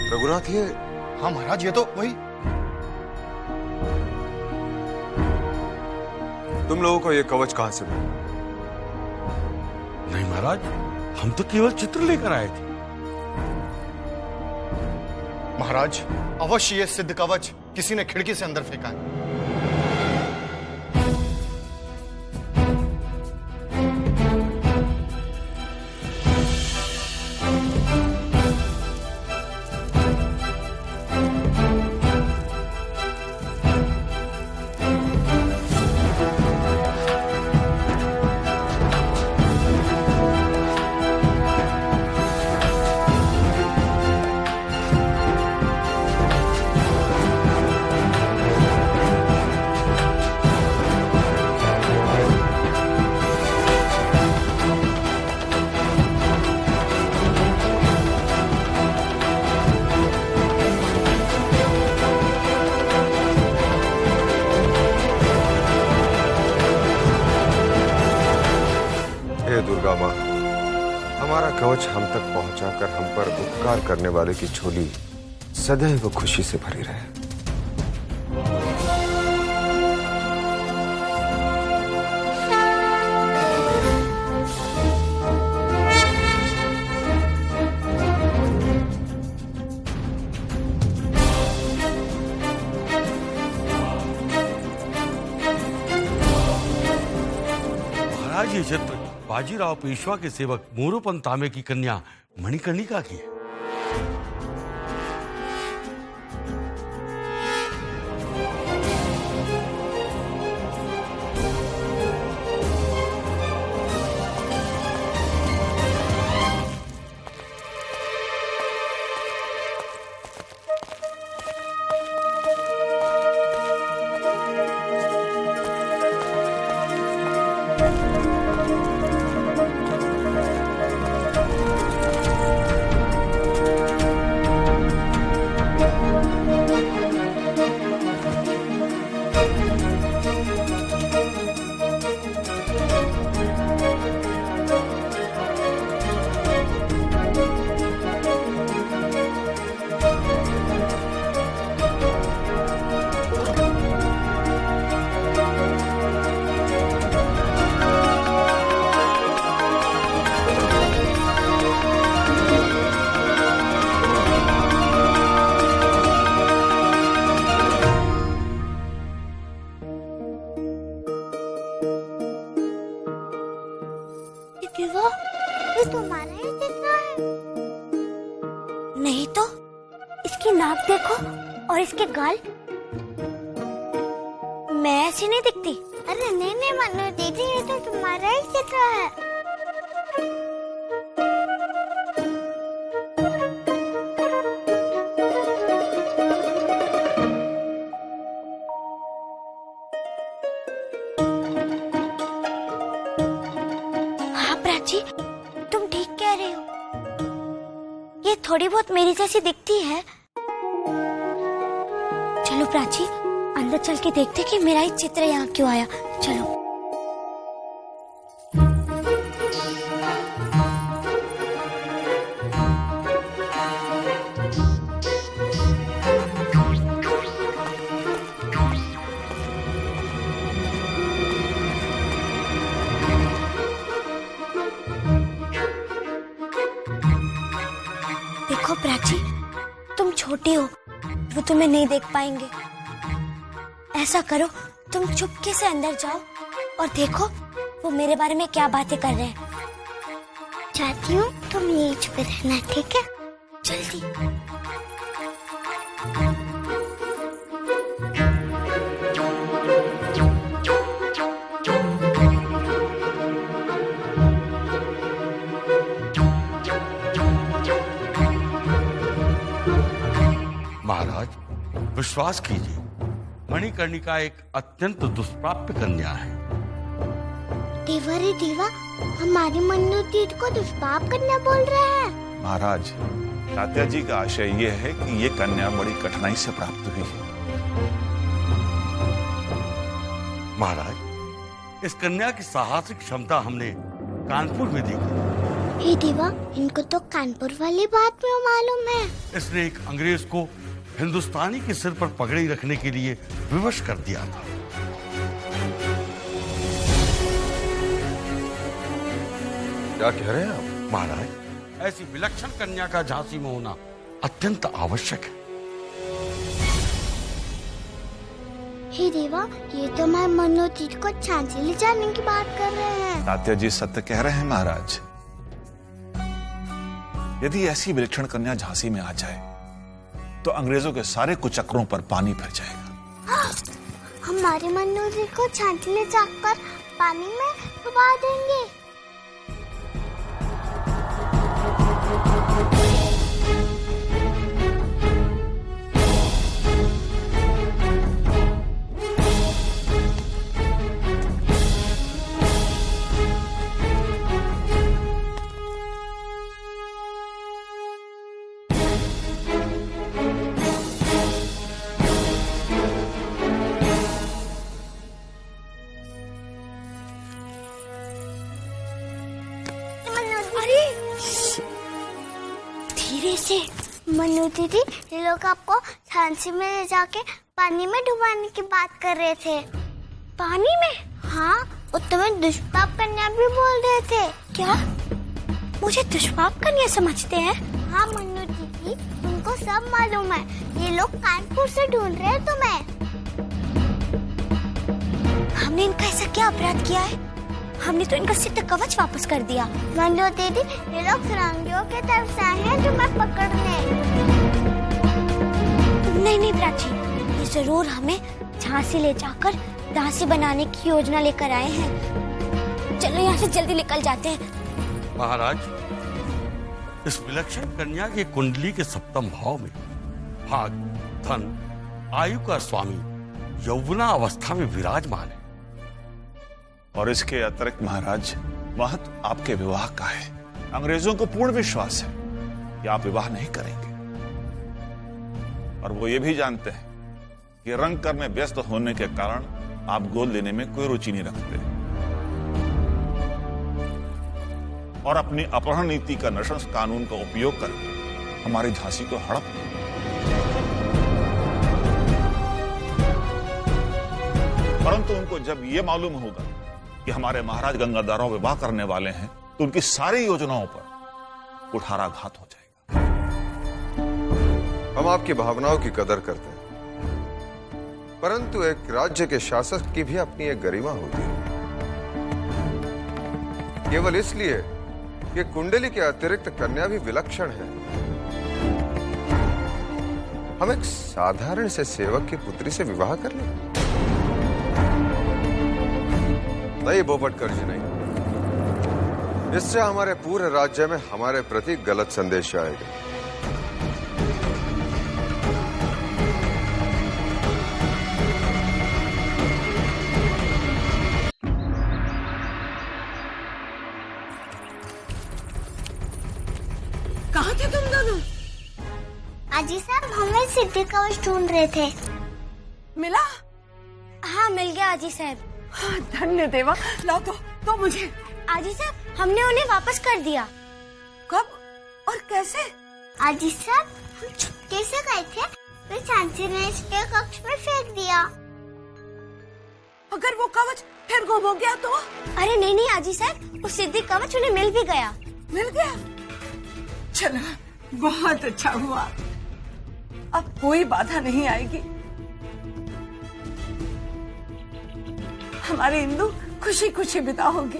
रघुनाथ, ये हाँ महाराज, ये तो वही। तुम लोगों को ये कवच कहां से मिला? नहीं महाराज, हम तो केवल चित्र लेकर आए थे। महाराज, अवश्य ये सिद्ध कवच किसी ने खिड़की से अंदर फेंका है। हे दुर्गा माँ, हमारा कवच हम तक पहुंचाकर हम पर उपकार करने वाले की झोली सदैव खुशी से भरी रहे। महाराज, ये चित्र बाजीराव पेशवा के सेवक मोरोपंत तांबे की कन्या मणिकर्णिका की है। ये तुम्हारा ही चित्र है? नहीं तो, इसकी नाक देखो और इसके गाल। मैं ऐसी नहीं दिखती। अरे नहीं मनु दीदी, ये तो तुम्हारा ही चित्र है। हाँ प्राची, तुम ठीक कह रही हो। ये थोड़ी बहुत मेरी जैसी दिखती है। चलो प्राची, अंदर चल के देखते कि मेरा ही चित्र यहाँ क्यों आया। चलो। देखो प्राची, तुम छोटी हो, वो तुम्हें नहीं देख पाएंगे। ऐसा करो, तुम चुपके से अंदर जाओ और देखो वो मेरे बारे में क्या बातें कर रहे हैं। जाती हूँ, तुम यहीं छुपे रहना, ठीक है? जल्दी। महाराज, विश्वास कीजिए, मणिकर्णिका एक अत्यंत दुष्प्राप्य कन्या है। देवा रे देवा, हमारी मनोती को दुष्पाप करना बोल रहे हैं। महाराज, तात्या जी का आशय यह है कि ये कन्या बड़ी कठिनाई से प्राप्त हुई है। महाराज, इस कन्या की साहसिक क्षमता हमने कानपुर में देखी। हे देवा, इनको तो कानपुर वाली बात में मालूम है। इसने एक अंग्रेज को हिंदुस्तानी के सिर पर पगड़ी रखने के लिए विवश कर दिया था। क्या कह रहे हैं आप? महाराज, ऐसी विलक्षण कन्या का झांसी में होना अत्यंत आवश्यक है। हे देवा, ये तो मैं मनोती को झांसी ले जाने की बात कर रहे हैं। तात्या जी सत्य कह रहे हैं महाराज। यदि ऐसी विलक्षण कन्या झांसी में आ जाए तो अंग्रेजों के सारे कुचक्रों पर पानी फिर जाएगा। हमारे मनोती को झांसी ले जाकर पानी में डुबा देंगे। धीरे से। मनु दीदी, ये लोग आपको झांसी में ले जाके पानी में डुबाने की बात कर रहे थे। पानी में? हाँ, और तुम्हें दुष्पाप कन्या भी बोल रहे थे। क्या? मुझे दुष्पाप कन्या समझते हैं? हाँ मनु दीदी, उनको सब मालूम है। ये लोग कानपुर से ढूंढ रहे हैं तुम्हें। हमने इनका ऐसा क्या अपराध किया है? हमने तो इनका सिद्ध कवच वापस कर दिया। मनु दीदी, ये लोग फिरंगियों के तरफ से आए हैं तुम्हें पकड़ने। नहीं नहीं प्राची, ये जरूर हमें झांसी ले जाकर दासी बनाने की योजना लेकर आए हैं। चलो यहाँ से जल्दी निकल जाते हैं। महाराज, इस विलक्षण कन्या की कुंडली के सप्तम भाव में भाग, धन, आयु का स्वामी यौवना अवस्था में विराजमान है। और इसके अतिरिक्त महाराज, महत्व आपके विवाह का है। अंग्रेजों को पूर्ण विश्वास है कि आप विवाह नहीं करेंगे, और वो ये भी जानते हैं कि रंग कर में व्यस्त होने के कारण आप गोद लेने में कोई रुचि नहीं रखते, और अपनी अपहरण नीति का नृशंस कानून का उपयोग करके हमारी झांसी को हड़प लें। परंतु उनको जब यह मालूम होगा कि हमारे महाराज गंगाधरराव विवाह करने वाले हैं, तो उनकी सारी योजनाओं पर कुठाराघात हो जाएगा। हम आपकी भावनाओं की कदर करते हैं, परंतु एक राज्य के शासक की भी अपनी एक गरिमा होती है। केवल इसलिए कि कुंडली के अतिरिक्त कन्या भी विलक्षण है, हम एक साधारण से सेवक की पुत्री से विवाह कर लें? नहीं बोपटकर जी, नहीं। इससे हमारे पूरे राज्य में हमारे प्रति गलत संदेश आएगा। कहाँ थे तुम दोनों? आजी साहब, हमें सिद्धि कवच ढूंढ रहे थे। मिला? हाँ मिल गया आजी साहब। हाँ, धन्य देवा। लाओ तो मुझे। आजी साहब, हमने उन्हें वापस कर दिया। कब और कैसे? आजी साहब, हम चुपके से गए थे, फिर झांसी ने इसके कक्ष में फेंक दिया। अगर वो कवच फिर गुम हो गया तो? अरे नहीं नहीं आजी साहब, वो सिद्धि कवच उन्हें मिल भी गया। मिल गया? चलो, बहुत अच्छा हुआ। अब कोई बाधा नहीं आएगी। हमारी इंदु खुशी खुशी विदा होगी।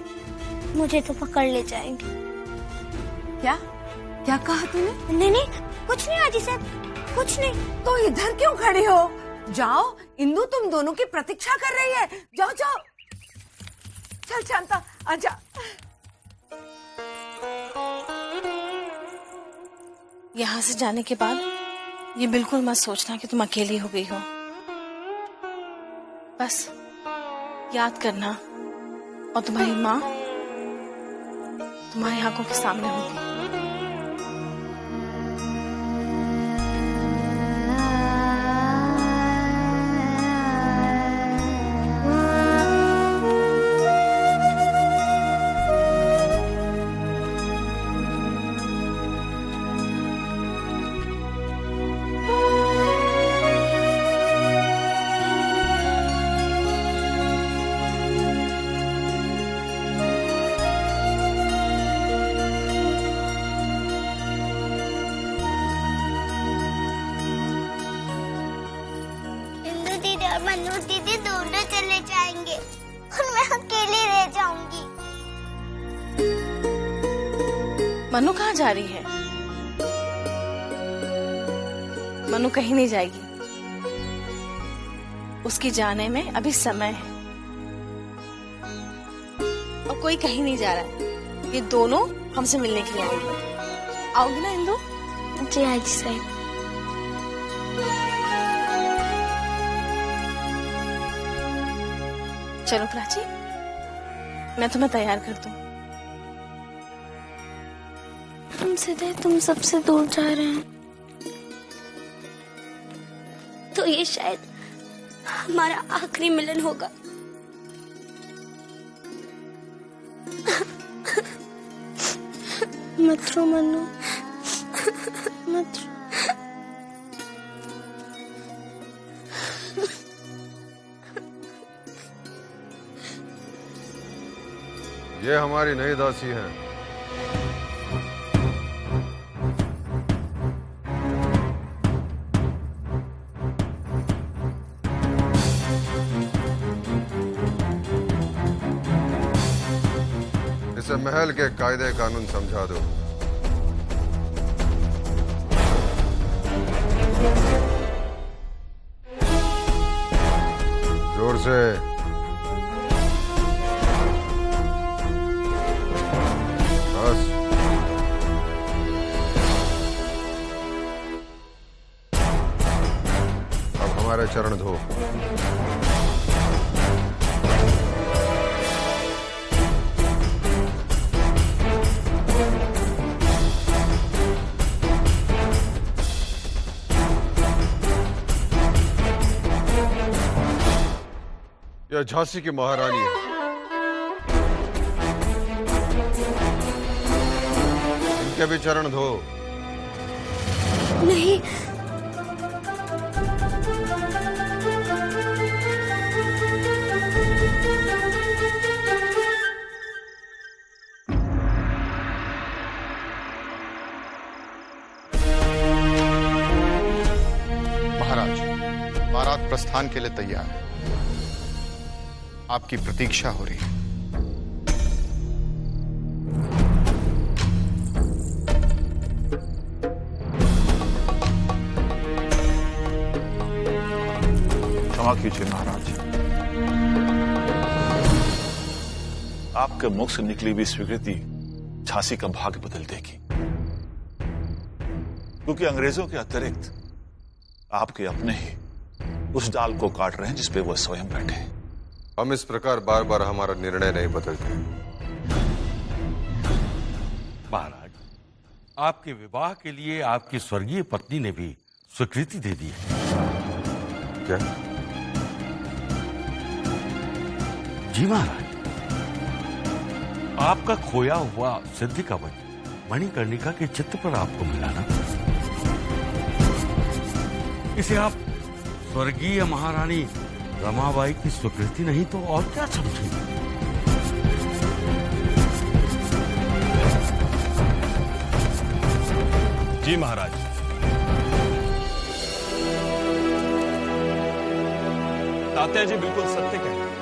मुझे तो पकड़ ले जाएंगे। क्या क्या कहा तूने? नहीं नहीं, कुछ नहीं आजी साहब, कुछ नहीं। तो इधर क्यों खड़े हो? जाओ, इंदु तुम दोनों की प्रतीक्षा कर रही है। जाओ जाओ। चल शांता, आजा। यहाँ से जाने के बाद ये बिल्कुल मत सोचना कि तुम अकेली हो गई हो। बस याद करना, और तुम्हारी माँ तुम्हारी आंखों के सामने होगी। मनु दीदी दोनों चले जाएंगे और मैं अकेली रह जाऊंगी। मनु कहाँ जा रही है? मनु कहीं नहीं जाएगी। उसके जाने में अभी समय है, और कोई कहीं नहीं जा रहा है। ये दोनों हमसे मिलने के लिए आएंगे। आओगी ना इंदु? जी आजी साहब। चलो प्राची, मैं तुम्हें तैयार कर दूं। हम सीधे तुम सबसे दूर जा रहे हैं, तो ये शायद हमारा आखिरी मिलन होगा। मत रो मनु, मत रो। ये हमारी नई दासी है। इसे महल के कायदे कानून समझा दो। जोर से। बस। अब हमारे चरण धो। यह झांसी की महारानी है। इनके भी चरण धो। नहीं, महाराज, बारात प्रस्थान के लिए तैयार है। आपकी प्रतीक्षा हो रही है। क्षमा कीजिए महाराज, आपके मुख से निकली हुई स्वीकृति झांसी का भाग्य बदल देगी, क्योंकि अंग्रेजों के अतिरिक्त आपके अपने ही उस डाल को काट रहे हैं जिस पे वो स्वयं बैठे हैं। हम इस प्रकार बार बार हमारा निर्णय नहीं बदलते। महाराज, आपके विवाह के लिए आपकी स्वर्गीय पत्नी ने भी स्वीकृति दे दी है। क्या? जी महाराज, आपका खोया हुआ सिद्धि कवच मणिकर्णिका के चित्र पर आपको मिला ना, इसे आप स्वर्गीय महारानी रमाबाई की स्वीकृति नहीं तो और क्या समझेंगे? जी महाराज। तात्या जी बिल्कुल सत्य कह रहे हैं।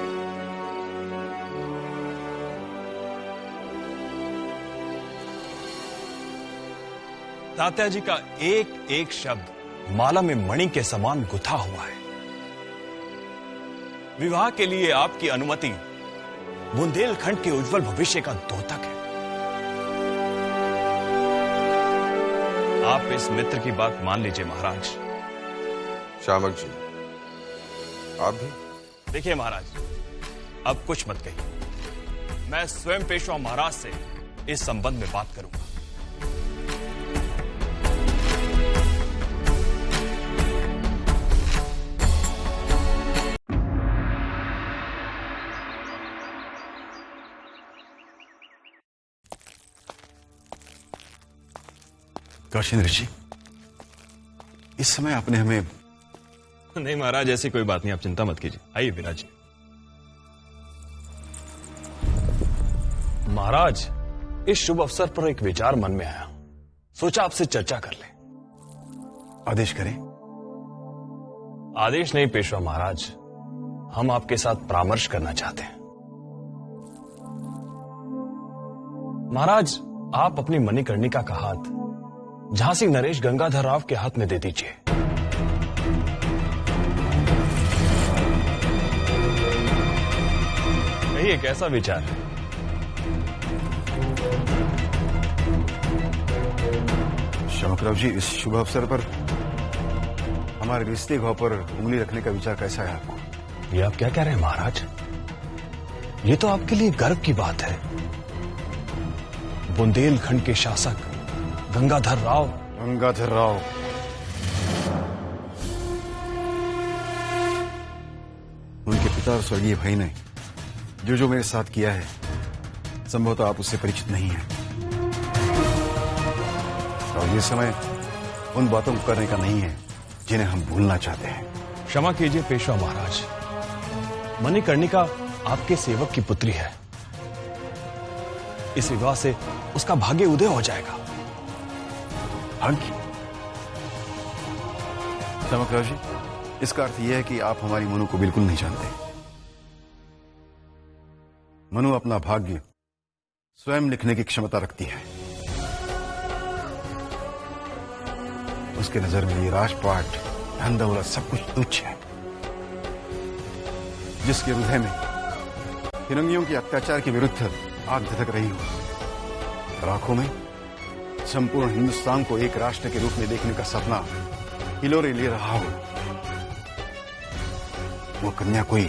तात्या जी का एक एक शब्द माला में मणि के समान गुथा हुआ है। विवाह के लिए आपकी अनुमति बुंदेलखंड के उज्जवल भविष्य का द्योतक है। आप इस मित्र की बात मान लीजिए महाराज। शामक जी, आप भी? देखिए महाराज, अब कुछ मत कहिए। मैं स्वयं पेशवा महाराज से इस संबंध में बात करूंगा। कौशिक ऋषि, इस समय आपने हमें... नहीं महाराज, ऐसी कोई बात नहीं, आप चिंता मत कीजिए। आइए विराजिए। महाराज, इस शुभ अवसर पर एक विचार मन में आया, सोचा आपसे चर्चा कर ले। आदेश करें। आदेश नहीं पेशवा महाराज, हम आपके साथ परामर्श करना चाहते हैं। महाराज, आप अपनी मणिकर्णिका का हाथ झांसी नरेश गंगाधर राव के हाथ में दे दीजिए। कहिए कैसा विचार है? शमकराव जी, इस शुभ अवसर पर हमारे रिश्ते घाव पर उंगली रखने का विचार कैसा है आपको? ये आप क्या कह रहे हैं महाराज? ये तो आपके लिए गर्व की बात है। बुंदेलखंड के शासक गंगाधर राव। गंगाधर राव, उनके पिता और स्वर्गीय भाई ने जो मेरे साथ किया है, संभवतः आप उससे परिचित नहीं हैं। और ये समय उन बातों को करने का नहीं है जिन्हें हम भूलना चाहते हैं। क्षमा कीजिए पेशवा महाराज, मणिकर्णिका आपके सेवक की पुत्री है। इस विवाह से उसका भाग्य उदय हो जाएगा। भाग्य? चमकराव जी, इसका अर्थ यह है कि आप हमारी मनु को बिल्कुल नहीं जानते। मनु अपना भाग्य स्वयं लिखने की क्षमता रखती है। उसके नजर में ये राजपाट, धन दौलत सब कुछ तुच्छ है। जिसके हृदय में फिरंगियों के अत्याचार के विरुद्ध आग धधक रही हो और आंखों में संपूर्ण हिंदुस्तान को एक राष्ट्र के रूप में देखने का सपना हिलोरे ले रहा हो, वो कन्या कोई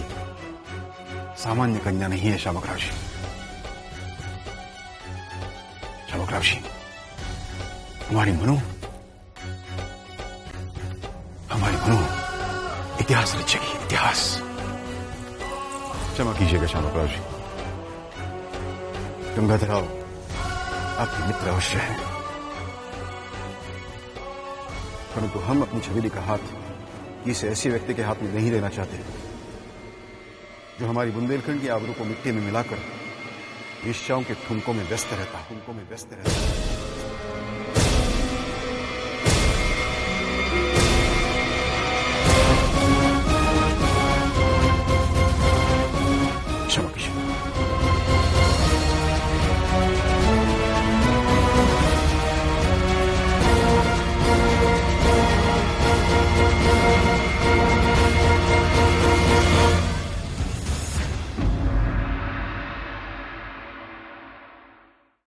सामान्य कन्या नहीं है। शामकराव जी, शामकराव जी, हमारी मनु इतिहास रचेगी, इतिहास। क्षमा कीजिएगा शामकराव जी, गंगाधर राव आपके मित्र अवश्य है, परंतु हम अपनी छबीली का हाथ किसी ऐसे व्यक्ति के हाथ में नहीं देना चाहते जो हमारी बुंदेलखंड की आबरू को मिट्टी में मिलाकर ईर्ष्याओं के ठुमकों में व्यस्त रहता है। क्षमा कीजिए।